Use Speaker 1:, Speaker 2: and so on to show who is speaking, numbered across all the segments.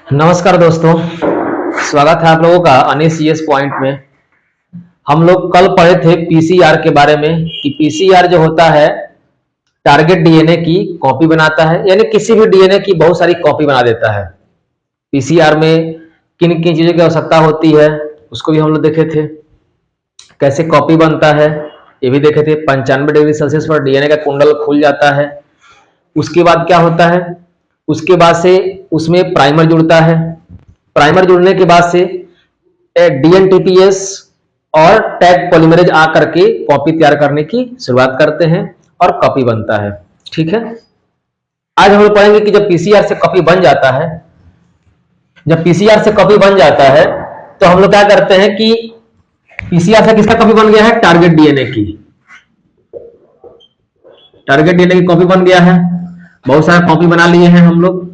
Speaker 1: नमस्कार दोस्तों, स्वागत है आप लोगों का अनिश सीएस पॉइंट में। हम लोग कल पढ़े थे पीसीआर के बारे में कि पीसीआर जो होता है टारगेट डीएनए की कॉपी बनाता है, यानी किसी भी डीएनए की बहुत सारी कॉपी बना देता है। पीसीआर में किन किन चीजों की आवश्यकता होती है उसको भी हम लोग देखे थे, कैसे कॉपी बनता है ये भी देखे थे। 95 डिग्री सेल्सियस पर डीएनए का कुंडल खुल जाता है। उसके बाद क्या होता है, उसके बाद से उसमें प्राइमर जुड़ता है। प्राइमर जुड़ने के बाद से डीएनटीपीएस और टैग पॉलीमरेज आ करके कॉपी तैयार करने की शुरुआत करते हैं और कॉपी बनता है। ठीक है, आज हम लोग पढ़ेंगे कि जब पीसीआर से कॉपी बन जाता है, जब पीसीआर से कॉपी बन जाता है तो हम लोग क्या करते हैं कि पीसीआर से किसका कॉपी बन गया है, टारगेट डीएनए की। टारगेट डीएनए की कॉपी बन गया है, बहुत सारे कॉपी बना लिए हैं हम लोग।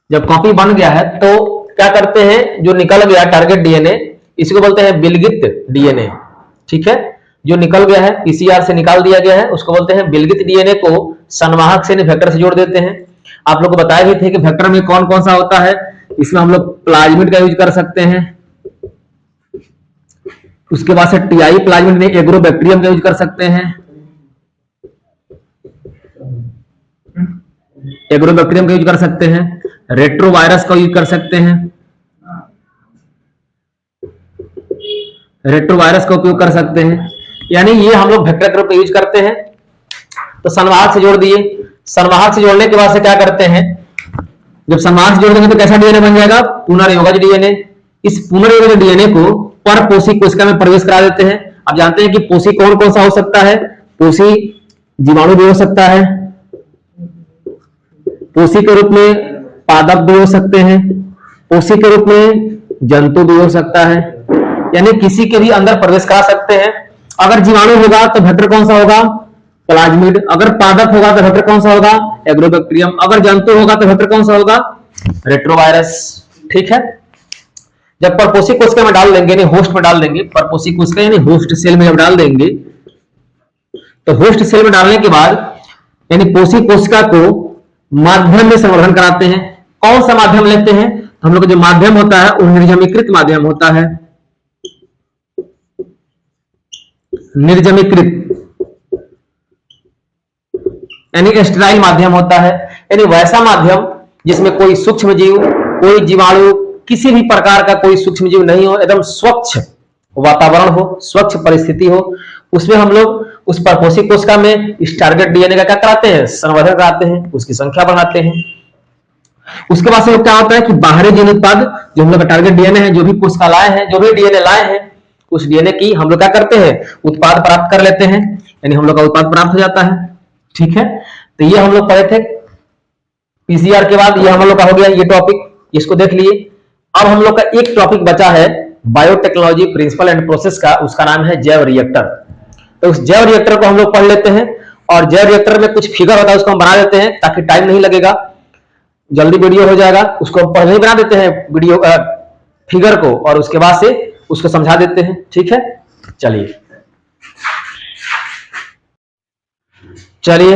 Speaker 1: जब कॉपी बन गया है तो क्या करते हैं, जो निकल गया टारगेट डीएनए इसी को बोलते हैं विलगित डीएनए। ठीक है, जो निकल गया है पीसीआर से निकाल दिया गया है उसको बोलते हैं विलगित डीएनए को संवाहक से वेक्टर से जोड़ देते हैं। आप लोग को बताया भी थे कि वेक्टर में कौन कौन सा होता है। इसमें हम लोग प्लाज्मिड का यूज कर सकते हैं, उसके बाद से टीआई प्लाज्मिड में एग्रोबैक्टीरियम का यूज कर सकते हैं, एग्रोबैक्टीरियम का यूज कर सकते हैं, रेट्रोवायरस का यूज कर सकते हैं, रेट्रोवायरस का उपयोग कर सकते हैं। यानी ये हम लोग वेक्टर के रूप में यूज करते हैं। तो संवाहक से जोड़ दिए, संवाहक से जोड़ने के बाद से क्या करते हैं, जब संवाहक से जोड़ देंगे तो कैसा डीएनए बन जाएगा, पुनर्योगज डीएनए। इस पुनर्योगज डीएनए को परपोषी कोशिका में प्रवेश करा देते हैं। आप जानते हैं कि पोषी कौन कौन सा हो सकता है, पोषी जीवाणु भी हो सकता है, पोषी के रूप में पादप भी हो सकते हैं, पोषी के रूप में जंतु भी हो सकता है, यानी किसी के भी अंदर प्रवेश करा सकते हैं। अगर जीवाणु होगा तो वेक्टर कौन सा होगा, प्लाज्मिड। अगर पादप होगा तो वेक्टर कौन सा होगा, एग्रोबैक्टीरियम। अगर जंतु होगा तो वेक्टर कौन सा होगा, रेट्रोवायरस। ठीक है, जब परपोषी कोशिका में डाल देंगे, यानी होस्ट में डाल देंगे, परपोषी कोशिका यानी होस्ट सेल में जब डाल देंगे तो होस्ट सेल में डालने के बाद यानी पोषी कोशिका को माध्यम में संवर्धन कराते हैं। कौन सा माध्यम लेते हैं, हम लोग का जो माध्यम होता है वो निर्जमीकृत माध्यम होता है। निर्जमीकृत यानी स्टेराइल माध्यम होता है, यानी वैसा माध्यम जिसमें कोई सूक्ष्म जीव, कोई जीवाणु, किसी भी प्रकार का कोई सूक्ष्म जीव नहीं हो, एकदम स्वच्छ वातावरण हो, स्वच्छ परिस्थिति हो। उसमें हम लोग उस परपोषी कोशिका में इस टारगेट डीएनए का क्या कराते हैं, संवर्धन कराते हैं, उसकी संख्या बढ़ाते हैं। उसके बाद से क्या होता है कि बाहरी जीन उत्पाद जो हम लोग का टारगेट डीएनए है, जो भी कोशिका लाए हैं, जो भी डीएनए लाए हैं, उस डीएनए की हम लोग क्या करते हैं, उत्पाद प्राप्त कर लेते हैं, यानी हम लोग का उत्पाद प्राप्त हो जाता है। ठीक है, तो ये हम लोग पढ़े थे पीसीआर के बाद। ये हम लोग का हो गया ये टॉपिक, इसको देख लिए। अब हम लोग का एक टॉपिक बचा है बायोटेक्नोलॉजी प्रिंसिपल एंड प्रोसेस का, उसका नाम है जैव रिएक्टर। तो उस जैव रिएक्टर को हम लोग पढ़ लेते हैं, और जैव रिएक्टर में कुछ फिगर होता है उसको हम बना देते हैं ताकि टाइम नहीं लगेगा, जल्दी वीडियो हो जाएगा। उसको हम पहले ही बना देते हैं वीडियो फिगर को, और उसके बाद से उसको समझा देते हैं। ठीक है, चलिए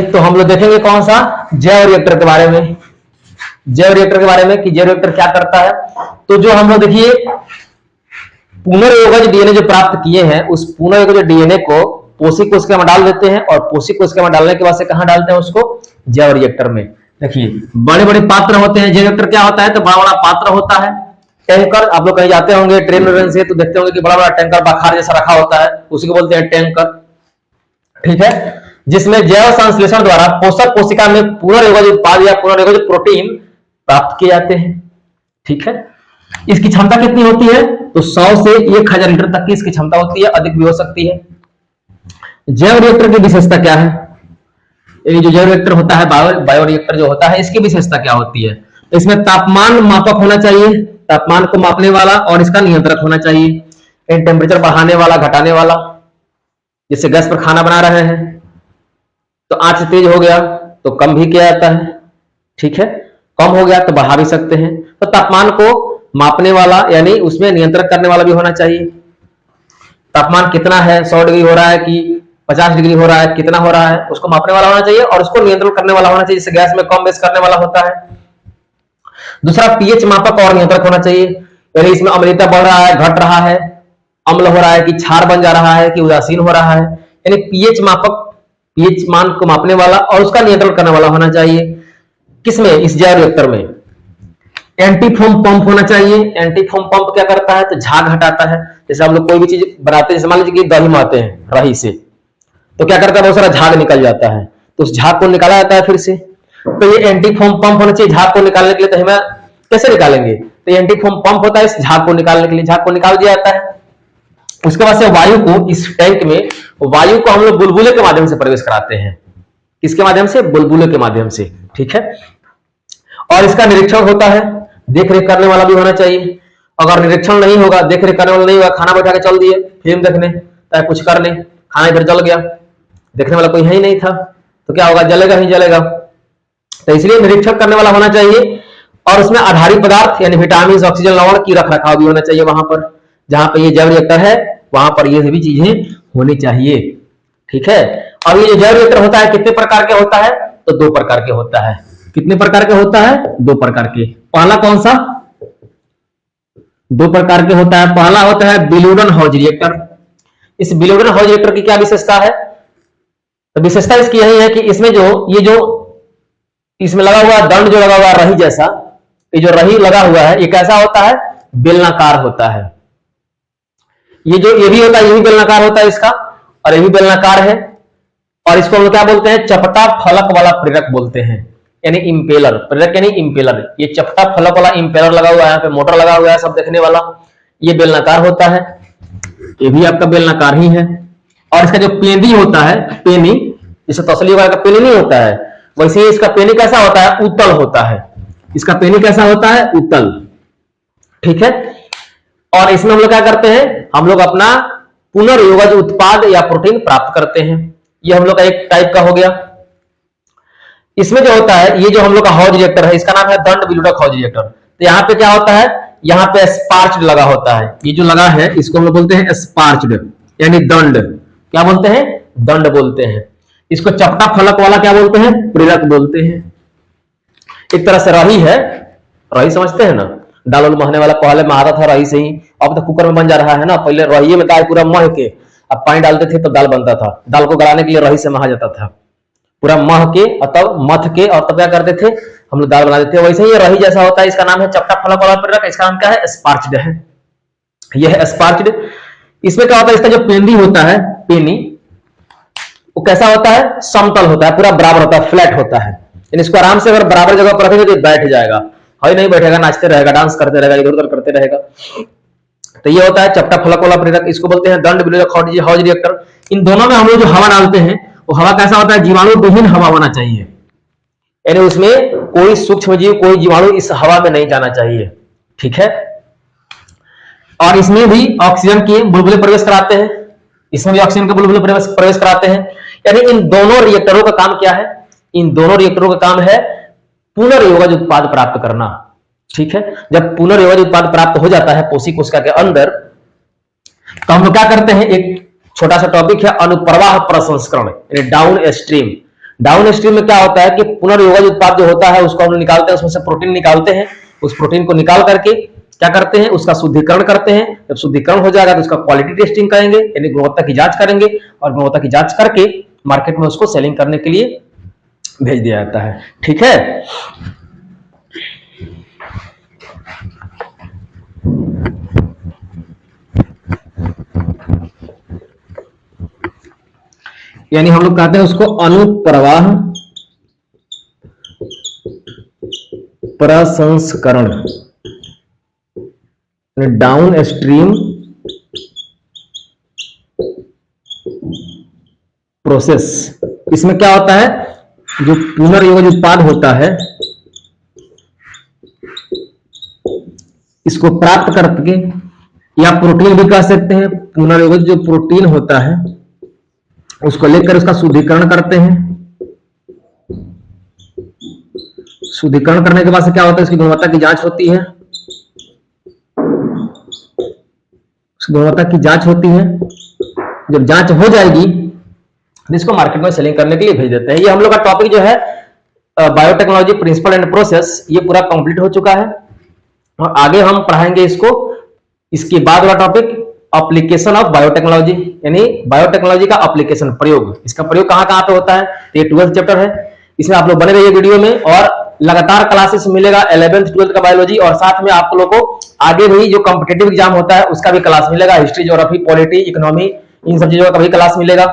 Speaker 1: तो हम लोग देखेंगे कौन सा, जैव रिएक्टर के बारे में। जैव रिएक्टर के बारे में कि जैव रिएक्टर क्या करता है। तो जो हम लोग देखिए पुनर्योगज डीएनए जो प्राप्त किए हैं, उस पुनर्योगज डीएनए को पोषी कोशिका में डाल देते हैं, और पोषी कोशिका में डालने के बाद से कहां डालते हैं उसको, जैव रिएक्टर में। देखिए बड़े बड़े पात्र होते हैं। जैव रिएक्टर क्या होता है, तो बड़ा बड़ा पात्र होता है। टैंकर, आप लोग कहीं जाते होंगे ट्रेन वेन से तो देखते होंगे कि बड़ा बड़ा टैंकर बखार जैसा रखा होता है, उसी को बोलते हैं टैंकर। ठीक है, जिसमें जैव संश्लेषण द्वारा पोषक कोशिका में पुनर्योगज उत्पाद या पुनर्योगज प्रोटीन प्राप्त किए जाते हैं। ठीक है, इसकी क्षमता कितनी होती है, तो 100 से 1000 लीटर तक की इसकी क्षमता होती है, अधिक भी हो सकती है। जैव रिएक्टर की विशेषता क्या है, ये जो जैव रिएक्टर होता है, बायो रिएक्टर जो होता है, इसकी विशेषता क्या होती है। इसमें तापमान मापक होना चाहिए, तापमान को मापने वाला, और इसका नियंत्रक होना चाहिए, टेम्परेचर बढ़ाने वाला, घटाने वाला। जैसे गैस पर खाना बना रहे हैं तो आंच तेज हो गया तो कम भी किया जाता है। ठीक है, कम हो गया तो बढ़ा भी सकते हैं। तो तापमान को मापने वाला यानी उसमें नियंत्रण करने वाला भी होना चाहिए। तापमान कितना है, 100 डिग्री हो रहा है कि 50 डिग्री हो रहा है, कितना हो रहा है, उसको मापने वाला होना चाहिए, और उसको नियंत्रण करने वाला होना चाहिए। जैसे गैस में कम बेस करने वाला होता है। दूसरा पीएच मापक और नियंत्रक होना चाहिए, यानी इसमें अम्लता बढ़ रहा है, घट रहा है, अम्ल हो रहा है कि क्षार बन जा रहा है कि उदासीन हो रहा है, यानी पीएच मापक, पीएच मान को मापने वाला और उसका नियंत्रण करने वाला होना चाहिए। किसमें? इस जैव रिएक्टर में। एंटीफोम पंप होना चाहिए। एंटीफोम पंप क्या करता है? तो झाग हटाता है। जैसे हम लोग कोई भी चीज बनाते हैं, जैसे मान लीजिए कि दही मारते हैं रही से, तो क्या करता है? बहुत सारा झाग निकल जाता है, तो उस झाग को निकाला जाता है फिर से। तो ये एंटीफोम पंप होना चाहिए झाग को निकालने के लिए। तो हमें कैसे निकालेंगे? तो एंटीफोम पंप होता है इस झाग को निकालने के लिए, झाग को निकाल दिया जाता है। उसके बाद से वायु को, इस टैंक में वायु को हम लोग बुलबुले के माध्यम से प्रवेश कराते हैं। किसके माध्यम से? बुलबुले के माध्यम से। ठीक है। और इसका निरीक्षण होता है, देख रेख करने वाला भी होना चाहिए। अगर निरीक्षण नहीं होगा, देख रेख करने वाला नहीं होगा, खाना बैठा के चल दिए फिल्म देखने, चाहे कुछ कर ले, खाना इधर जल गया, देखने वाला कोई है ही नहीं था, तो क्या होगा? जलेगा ही जलेगा। तो इसलिए निरीक्षण करने वाला होना चाहिए। और उसमें आधारी पदार्थ यानी विटामिन, ऑक्सीजन, लवण की रख रखाव भी होना चाहिए। वहां पर जहां पर ये जैव रिएक्टर है वहां पर ये सभी चीजें होनी चाहिए। ठीक है। अब ये जैव रिएक्टर होता है कितने प्रकार के होता है? तो 2 प्रकार के होता है। कितने प्रकार के होता है? 2 प्रकार के। पहला कौन सा? 2 प्रकार के होता है। पहला होता है बिल्यूडन हाउस रिएक्टर। इस बिल्यूडन हाउस रिएक्टर की क्या विशेषता है? तो विशेषता इसकी यही है कि इसमें ये जो इसमें लगा हुआ दंड जो लगा हुआ है रही जैसा, ये जो रही लगा हुआ है ये कैसा होता है? बेलनाकार होता है। ये भी होता है, ये भी बेलनाकार होता है इसका, और ये भी बेलनाकार है। और इसको हम लोग क्या बोलते हैं? चपटा फलक वाला प्रेरक बोलते हैं, यानी इंपेलर। प्रेरक यानी इंपेलर। ये चपटा फलक वाला इंपेलर लगा हुआ है, यहाँ पे मोटर लगा हुआ है सब देखने वाला, ये बेलनाकार होता है। ये भी आपका बेलनाकार ही है। और इसका जो पेनी होता है, पेनी, जैसे तसली वाला का पेनी नहीं होता है, वैसे ही इसका पेनी कैसा होता है? उत्तल होता है। इसका पेनी कैसा होता है? उत्तल। ठीक है। और इसमें हम लोग क्या करते हैं? हम लोग अपना पुनर्योगज उत्पाद या प्रोटीन प्राप्त करते हैं। ये हम लोग का एक टाइप का हो गया। इसमें जो होता है, ये जो हम लोग का हाउस रिएक्टर है, इसका नाम है दंड विलुडक हाउस रिएक्टर। तो यहाँ पे क्या होता है? यहाँ पे स्पार्च्ड लगा होता है। ये जो लगा है इसको हम लोग बोलते हैं स्पार्च्ड, यानी दंड। क्या बोलते हैं? दंड बोलते हैं। इसको चपटा फलक वाला क्या बोलते हैं? प्रेरक बोलते हैं। एक तरह से रही है, रही समझते हैं ना? दाल वाल महने वाला पहले महारा था रही से ही, अब तो कुकर में बन जा रहा है ना। पहले रही में दाल पूरा मह के, अब पानी डालते थे तो दाल बनता था। दाल को गलाने के लिए रही से महा जाता था, पूरा मह के और तब मथ के, और तब क्या करते थे? हम लोग दाल बना देते थे। वैसे ही रही जैसा होता है, इसका नाम है चपटा फलक वाला प्रेरक। इसका नाम क्या है? स्पार्च्ड है। यह है स्पार्च्ड। इसमें क्या होता है? इसका जो पेनी होता है, पेनी, वो कैसा होता है? समतल होता है, पूरा बराबर होता है, फ्लैट होता है। इसको आराम से अगर बराबर जगह पर रखेंगे तो बैठ जाएगा, हई नहीं बैठेगा, नाचते रहेगा, डांस करते रहेगा, इधर उधर करते रहेगा। तो ये होता है चपटा फलक वाला प्रेरक। इसको बोलते हैं दंड विलुडक हाउस रिएक्टर। इन दोनों में हम लोग जो हवा डालते हैं वो हवा कैसा होता है? जीवाणु विहीन हवा होना चाहिए, यानी उसमें कोई सूक्ष्म जीव, कोई जीवाणु इस हवा में नहीं जाना चाहिए। ठीक है। और इसमें भी ऑक्सीजन के बुलबुले प्रवेश कराते हैं, इसमें भी ऑक्सीजन के बुलबुले प्रवेश कराते हैं। यानी इन दोनों रिएक्टरों का काम क्या है? इन दोनों रिएक्टरों का काम है पुनर्योगज उत्पाद प्राप्त करना। ठीक है। जब पुनर्योगज उत्पाद प्राप्त हो जाता है कोशिका कोशिका के अंदर, तो हम लोग क्या करते हैं? एक छोटा सा टॉपिक है अनुप्रवाह प्रसंस्करण, यानी डाउन स्ट्रीम। डाउन स्ट्रीम में क्या होता है कि पुनर्योगज उत्पाद जो होता है उसको हम लोग निकालते हैं, उसमें से प्रोटीन निकालते हैं। उस प्रोटीन को निकाल करके क्या करते हैं? उसका शुद्धिकरण करते हैं। जब शुद्धिकरण हो जाएगा तो उसका क्वालिटी टेस्टिंग करेंगे, यानी गुणवत्ता की जांच करेंगे, और गुणवत्ता की जांच करके मार्केट में उसको सेलिंग करने के लिए भेज दिया जाता है। ठीक है। यानी हम लोग कहते हैं उसको अनुप्रवाह प्रसंस्करण, डाउन स्ट्रीम प्रोसेस। इसमें क्या होता है? जो पुनर्योगज उत्पाद होता है इसको प्राप्त करके, या प्रोटीन भी कह सकते हैं, पुनर्योगज जो प्रोटीन होता है उसको लेकर उसका शुद्धिकरण करते हैं। शुद्धिकरण करने के बाद से क्या होता है? इसकी गुणवत्ता की जांच होती है। गुणवत्ता की जांच होती है। जब जांच हो जाएगी तो इसको मार्केट में सेलिंग करने के लिए भेज देते हैं। ये हम लोग का टॉपिक जो है बायोटेक्नोलॉजी प्रिंसिपल एंड प्रोसेस, ये पूरा कंप्लीट हो चुका है। और आगे हम पढ़ाएंगे इसको, इसके बाद वाला टॉपिक एप्लीकेशन ऑफ बायोटेक्नोलॉजी, यानी बायोटेक्नोलॉजी का एप्लीकेशन, प्रयोग, इसका प्रयोग कहां कहां पे होता है। तो ये 12th चैप्टर है, इसमें आप लोग बने रहिए वीडियो में, और लगातार क्लासेस मिलेगा 11th 12th का बायोलॉजी, और साथ में आप लोगों को आगे भी जो कॉम्पिटेटिव एग्जाम होता है उसका भी क्लास मिलेगा, हिस्ट्री, ज्योग्राफी, पॉलिटी, इकोनॉमी, इन सब चीजों का भी क्लास मिलेगा।